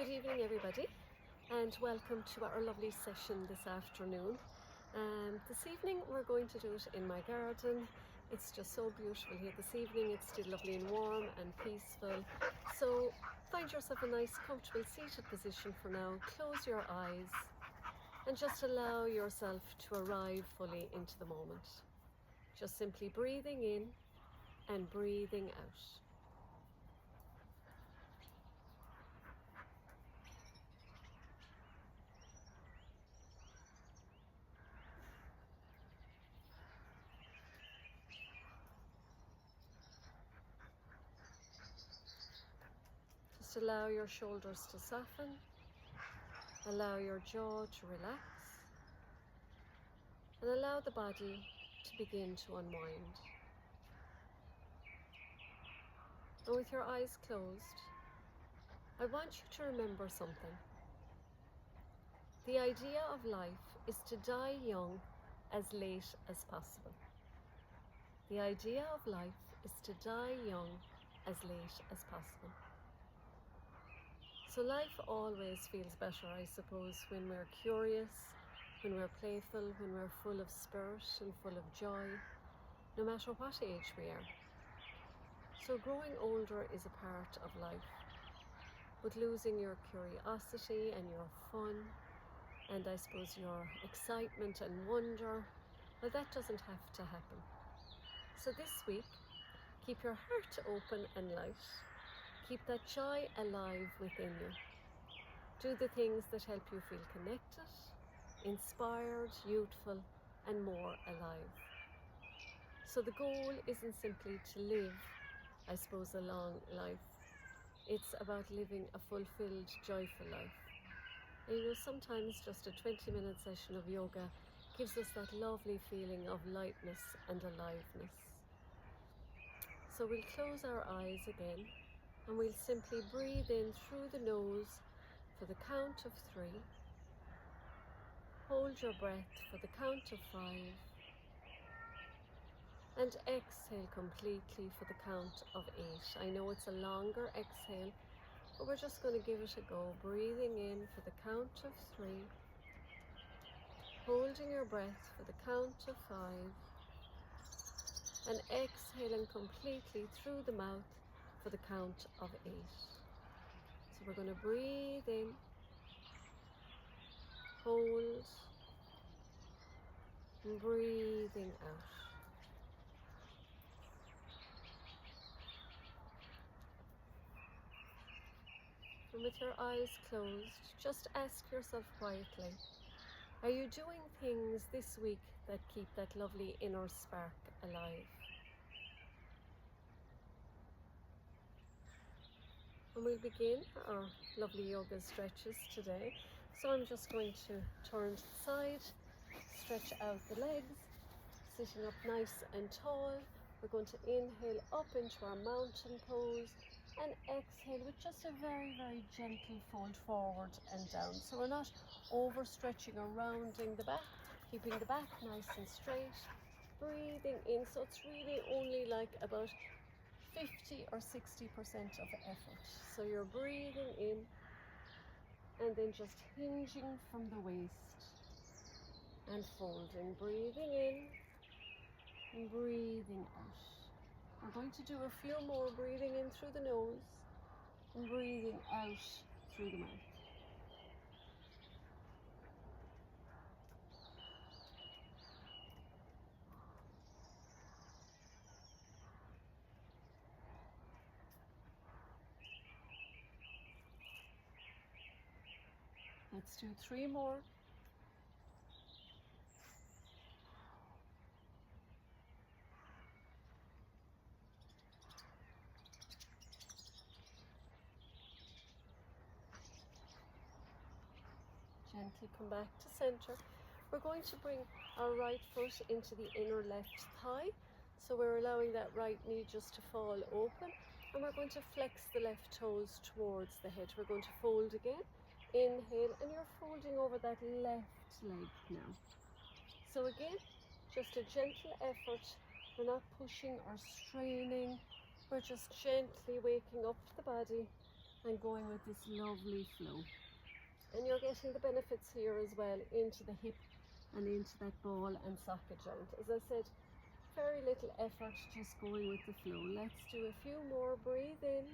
Good evening, everybody, and welcome to our lovely session this afternoon. This evening we're going to do it in my garden. It's just so beautiful here this evening. It's still lovely and warm and peaceful. So find yourself a nice comfortable seated position for now. Close your eyes and just allow yourself to arrive fully into the moment. Just simply breathing in and breathing out. Just allow your shoulders to soften, allow your jaw to relax, and allow the body to begin to unwind. And with your eyes closed, I want you to remember something. The idea of life is to die young as late as possible. The idea of life is to die young as late as possible. So life always feels better, I suppose, when we're curious, when we're playful, when we're full of spirit and full of joy, no matter what age we are. So growing older is a part of life, but losing your curiosity and your fun, and I suppose your excitement and wonder, well, that doesn't have to happen. So this week, keep your heart open and light. Keep that joy alive within you. Do the things that help you feel connected, inspired, youthful, and more alive. So the goal isn't simply to live, I suppose, a long life. It's about living a fulfilled, joyful life. And sometimes just a 20-minute session of yoga gives us that lovely feeling of lightness and aliveness. So we'll close our eyes again and we'll simply breathe in through the nose for the count of 3. Hold your breath for the count of 5. And exhale completely for the count of 8. I know it's a longer exhale, but we're just going to give it a go. Breathing in for the count of 3. Holding your breath for the count of 5. And exhaling completely through the mouth for the count of 8. So we're going to breathe in, hold, and breathing out. And with your eyes closed, just ask yourself quietly, are you doing things this week that keep that lovely inner spark alive? And we'll begin our lovely yoga stretches today. So I'm just going to turn to the side, stretch out the legs, sitting up nice and tall. We're going to inhale up into our mountain pose and exhale with just a very, very gentle fold forward and down. So we're not overstretching or rounding the back, keeping the back nice and straight. Breathing in, so it's really only like about 50 or 60% of effort. So you're breathing in and then just hinging from the waist and folding, breathing in and breathing out. We're going to do a few more, breathing in through the nose and breathing out through the mouth. Let's do 3 more. Gently come back to center. We're going to bring our right foot into the inner left thigh. So we're allowing that right knee just to fall open. And we're going to flex the left toes towards the head. We're going to fold again. Inhale, and you're folding over that left leg now. So again, just a gentle effort. We're not pushing or straining. We're just gently waking up the body and going with this lovely flow. And you're getting the benefits here as well into the hip and into that ball and socket joint. As I said, very little effort, just going with the flow. Let's do a few more. Breathe in,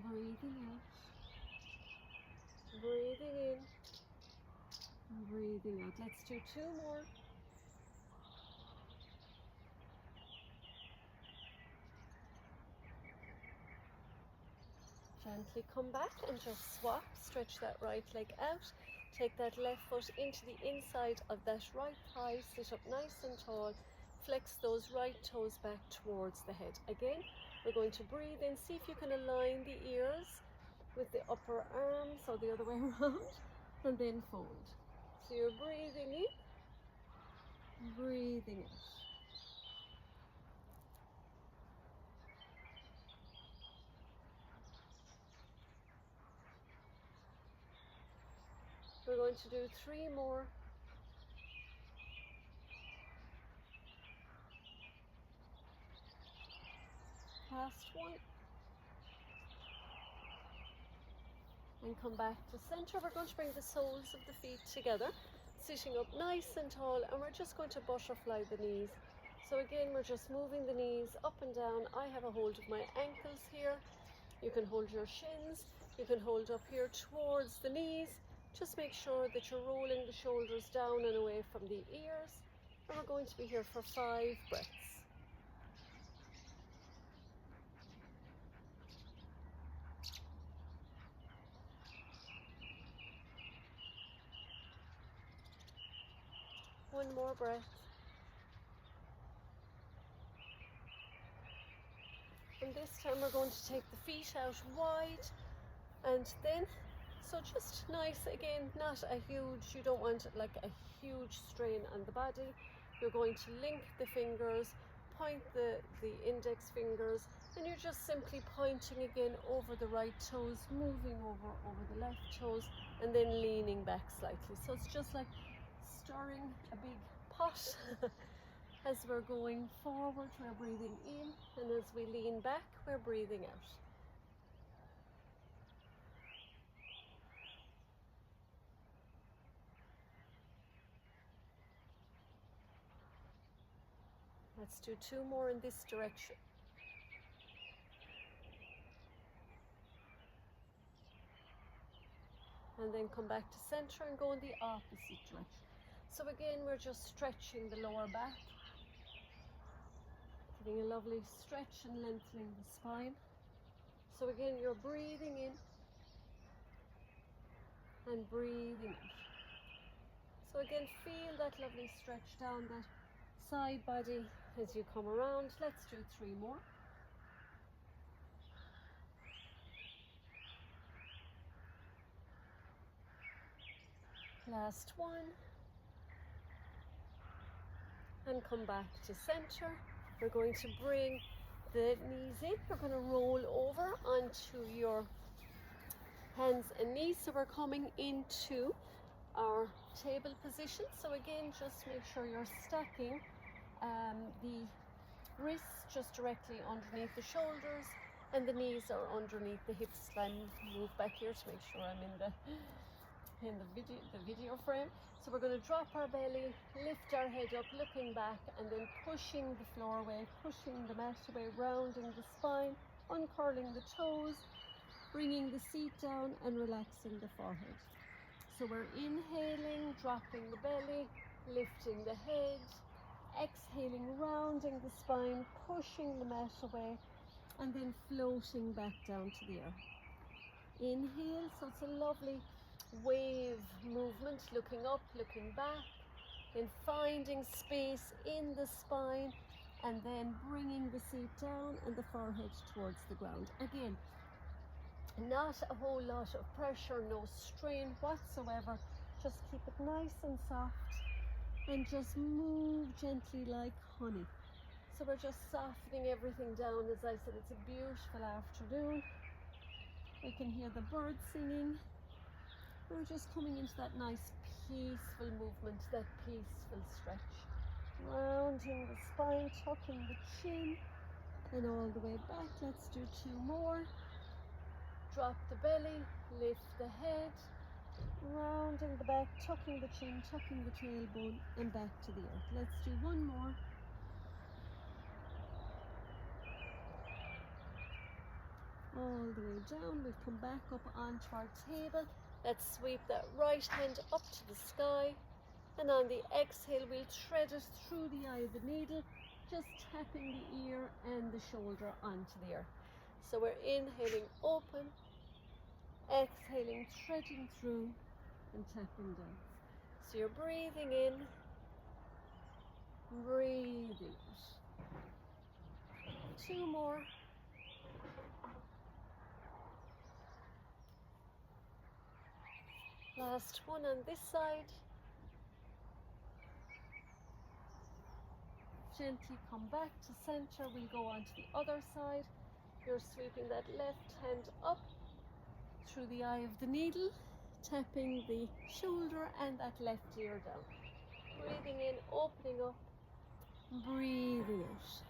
breathing out, breathing in, and breathing out. Let's do two more. Gently come back and just swap. Stretch that right leg out. Take that left foot into the inside of that right thigh. Sit up nice and tall. Flex those right toes back towards the head. Again, we're going to breathe in. See if you can align the ears with the upper arms or the other way around, and then fold. So you're breathing in, breathing out. We're going to do three more. Last one. And come back to center. We're going to bring the soles of the feet together, sitting up nice and tall, and we're just going to butterfly the knees. So again, we're just moving the knees up and down. I have a hold of my ankles here. You can hold your shins. You can hold up here towards the knees. Just make sure that you're rolling the shoulders down and away from the ears. And we're going to be here for 5 breaths. One more breath. And this time we're going to take the feet out wide, and then, so just nice, again, not a huge, you don't want like a huge strain on the body. You're going to link the fingers, point the index fingers, and you're just simply pointing again over the right toes, moving over the left toes, and then leaning back slightly. So it's just like stirring a big pot. As we're going forward, we're breathing in, and as we lean back, we're breathing out. Let's do 2 more in this direction. And then come back to center and go in the opposite direction. So again, we're just stretching the lower back, getting a lovely stretch and lengthening the spine. So again, you're breathing in and breathing out. So again, feel that lovely stretch down that side body as you come around. Let's do 3 more. Last one. And come back to center. We're going to bring the knees in. We're going to roll over onto your hands and knees. So we're coming into our table position. So again, just make sure you're stacking the wrists just directly underneath the shoulders, and the knees are underneath the hips. I move back here to make sure I'm in the video frame. So we're going to drop our belly, lift our head up, looking back, and then pushing the floor away, pushing the mat away, rounding the spine, uncurling the toes, bringing the seat down and relaxing the forehead. So we're inhaling, dropping the belly, lifting the head, exhaling, rounding the spine, pushing the mat away, and then floating back down to the earth. Inhale, so it's a lovely wave movement, looking up, looking back, then finding space in the spine, and then bringing the seat down and the forehead towards the ground. Again, not a whole lot of pressure, no strain whatsoever. Just keep it nice and soft and just move gently like honey. So we're just softening everything down. As I said, it's a beautiful afternoon. We can hear the birds singing. We're just coming into that nice peaceful movement, that peaceful stretch. Rounding the spine, tucking the chin, and all the way back. Let's do 2 more. drop the belly, lift the head, rounding the back, tucking the chin, tucking the tailbone, and back to the earth. Let's do one more. All the way down, we've come back up onto our table. Let's sweep that right hand up to the sky, and on the exhale we'll thread it through the eye of the needle, just tapping the ear and the shoulder onto the earth. So we're inhaling open, exhaling, threading through and tapping down. So you're breathing in, breathing out. 2 more. Last one on this side. Gently come back to center. We'll go on to the other side. You're sweeping that left hand up through the eye of the needle, tapping the shoulder and that left ear down. Breathing in, opening up, breathing out.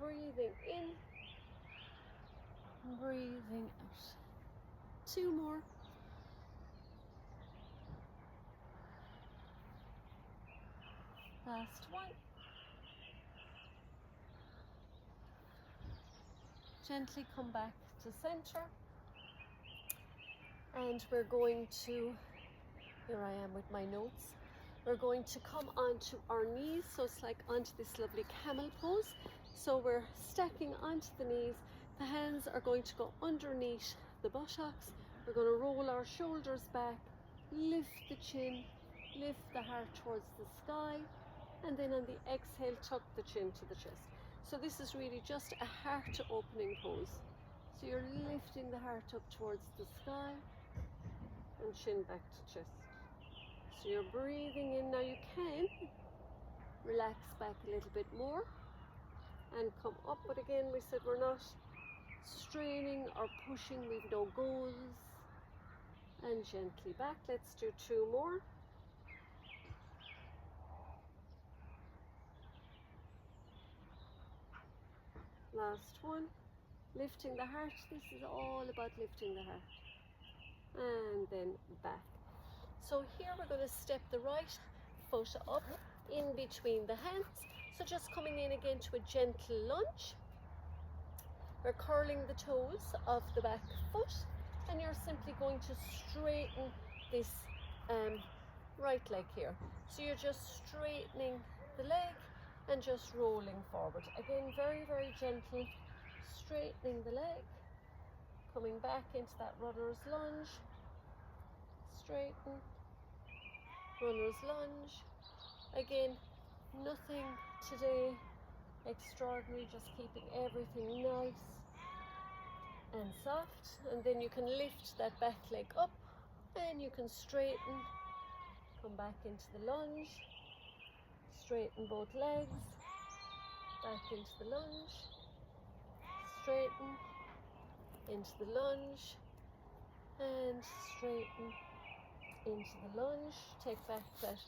Breathing in, breathing out. 2 more. Last one. Gently come back to center. And we're going to, here I am with my notes, we're going to come onto our knees, so it's like onto this lovely camel pose. So we're stacking onto the knees, the hands are going to go underneath the buttocks, we're going to roll our shoulders back, lift the chin, lift the heart towards the sky, and then on the exhale tuck the chin to the chest. So this is really just a heart opening pose. So you're lifting the heart up towards the sky and chin back to chest. So you're breathing in. Now you can relax back a little bit more and come up, but again we said we're not straining or pushing, we've no goals. And gently back. Let's do 2 more. Last one. Lifting the heart. This is all about lifting the heart. And then back. So here we're going to step the right foot up in between the hands. So just coming in again to a gentle lunge. We're curling the toes of the back foot, and you're simply going to straighten this right leg here. So you're just straightening the leg and just rolling forward. Again, very, very gentle, straightening the leg, coming back into that runner's lunge, straighten, runner's lunge. Again, nothing today extraordinary, just keeping everything nice and soft. And then you can lift that back leg up and you can straighten, come back into the lunge, straighten both legs, back into the lunge, straighten, into the lunge, and straighten, into the lunge. Take back that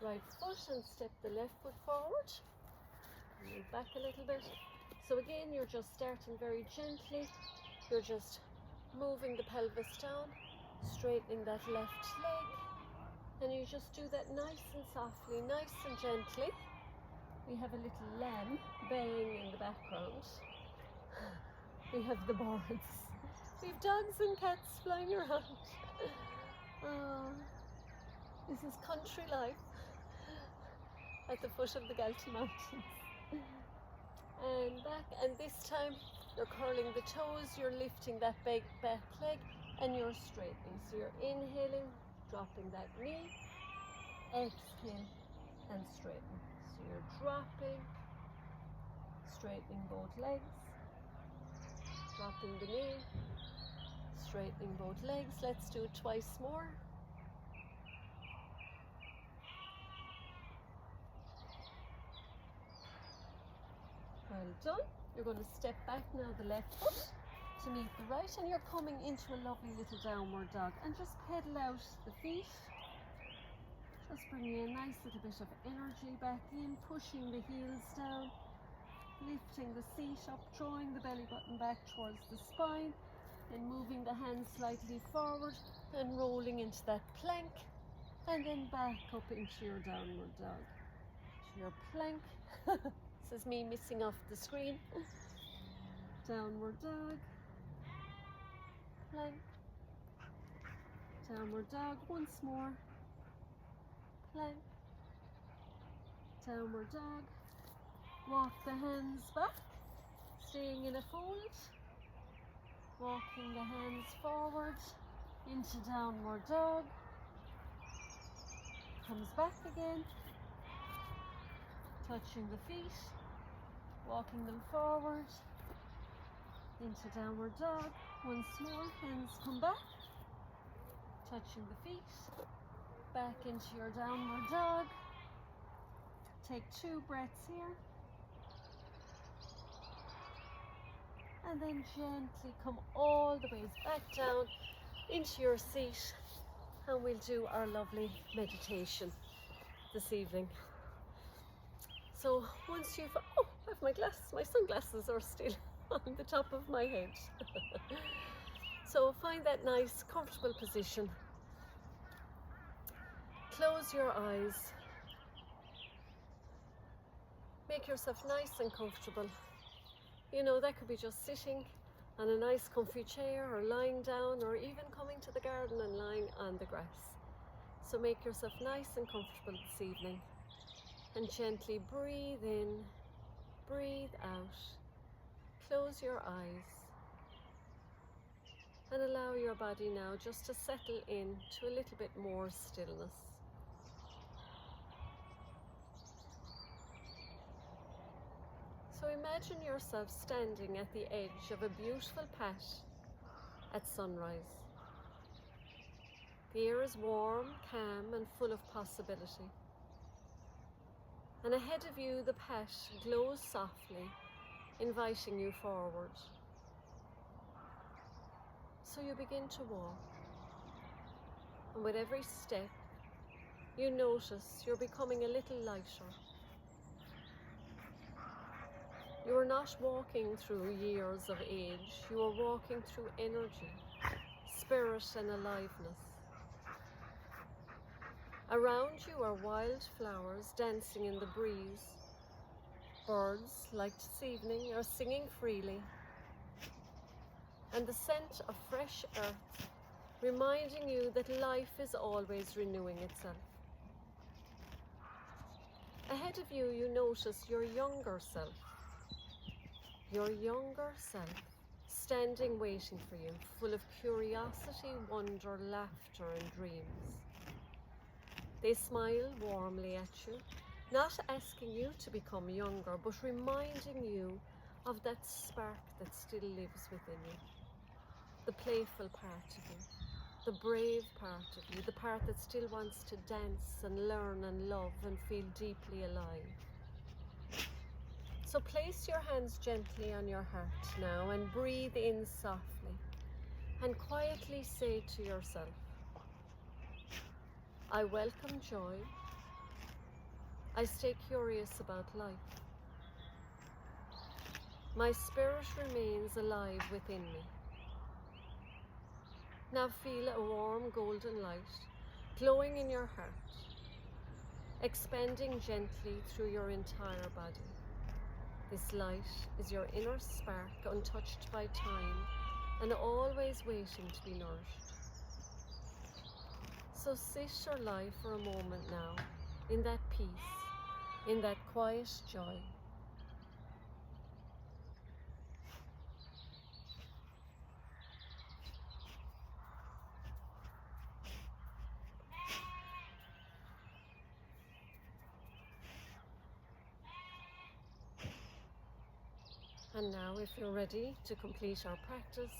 right foot and step the left foot forward. Move back a little bit. So again, you're just starting very gently. You're just moving the pelvis down, straightening that left leg, and you just do that nice and softly, nice and gently. We have a little lamb baying in the background. We have the birds. We have dogs and cats flying around. This is country life at the foot of the Galtee Mountains. And back, and this time you're curling the toes, you're lifting that big back leg, and you're straightening. So you're inhaling, dropping that knee, exhale, and straighten. So you're dropping, straightening both legs, dropping the knee, straightening both legs. Let's do it twice more. Well done. You're going to step back now the left foot to meet the right, and you're coming into a lovely little downward dog, and just pedal out the feet, just bringing a nice little bit of energy back in, pushing the heels down, lifting the seat up, drawing the belly button back towards the spine, Then moving the hands slightly forward and rolling into that plank, and then back up into your downward dog. To your plank. This is me missing off the screen. Downward dog, plank, downward dog, once more, plank, downward dog. Walk the hands back, staying in a fold, walking the hands forward into downward dog, comes back again, touching the feet, walking them forward into downward dog. Once more, hands come back, touching the feet, back into your downward dog. Take 2 breaths here. And then gently come all the way back down into your seat, and we'll do our lovely meditation this evening. So once you've, oh, I have my glasses, my sunglasses are still on the top of my head. So find that nice, comfortable position. Close your eyes. Make yourself nice and comfortable. You know, that could be just sitting on a nice comfy chair, or lying down, or even coming to the garden and lying on the grass. So make yourself nice and comfortable this evening. And gently breathe in, breathe out. Close your eyes. And allow your body now just to settle in to a little bit more stillness. So imagine yourself standing at the edge of a beautiful patch at sunrise. The air is warm, calm, and full of possibility. And ahead of you, the patch glows softly, inviting you forward. So you begin to walk. And with every step, you notice you're becoming a little lighter. You are not walking through years of age. You are walking through energy, spirit, and aliveness. Around you are wild flowers dancing in the breeze. Birds, like this evening, are singing freely. And the scent of fresh earth, reminding you that life is always renewing itself. Ahead of you, you notice your younger self. Your younger self, standing waiting for you, full of curiosity, wonder, laughter, and dreams. They smile warmly at you, not asking you to become younger, but reminding you of that spark that still lives within you. The playful part of you, the brave part of you, the part that still wants to dance and learn and love and feel deeply alive. So place your hands gently on your heart now and breathe in softly and quietly say to yourself, I welcome joy. I stay curious about life. My spirit remains alive within me. Now feel a warm golden light glowing in your heart, expanding gently through your entire body. This light is your inner spark, untouched by time and always waiting to be nourished. So sit or lie for a moment now in that peace, in that quiet joy. And now, if you're ready to complete our practice,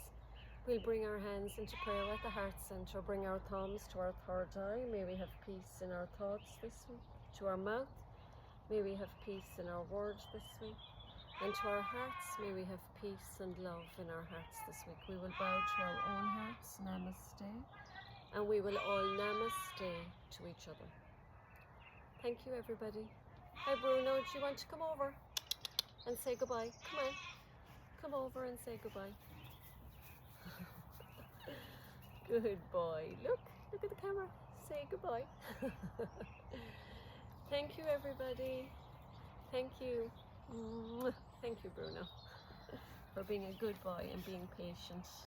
we'll bring our hands into prayer at the heart center, bring our thumbs to our third eye. May we have peace in our thoughts this week. To our mouth, may we have peace in our words this week. And to our hearts, may we have peace and love in our hearts this week. We will bow to our own hearts, namaste, and we will all namaste to each other. Thank you, everybody. Hi, Bruno, do you want to come over and say goodbye? Come on, come over and say goodbye. Good boy. Look at the camera. Say goodbye. Thank you, everybody. Thank you. Thank you, Bruno, for being a good boy and being patient.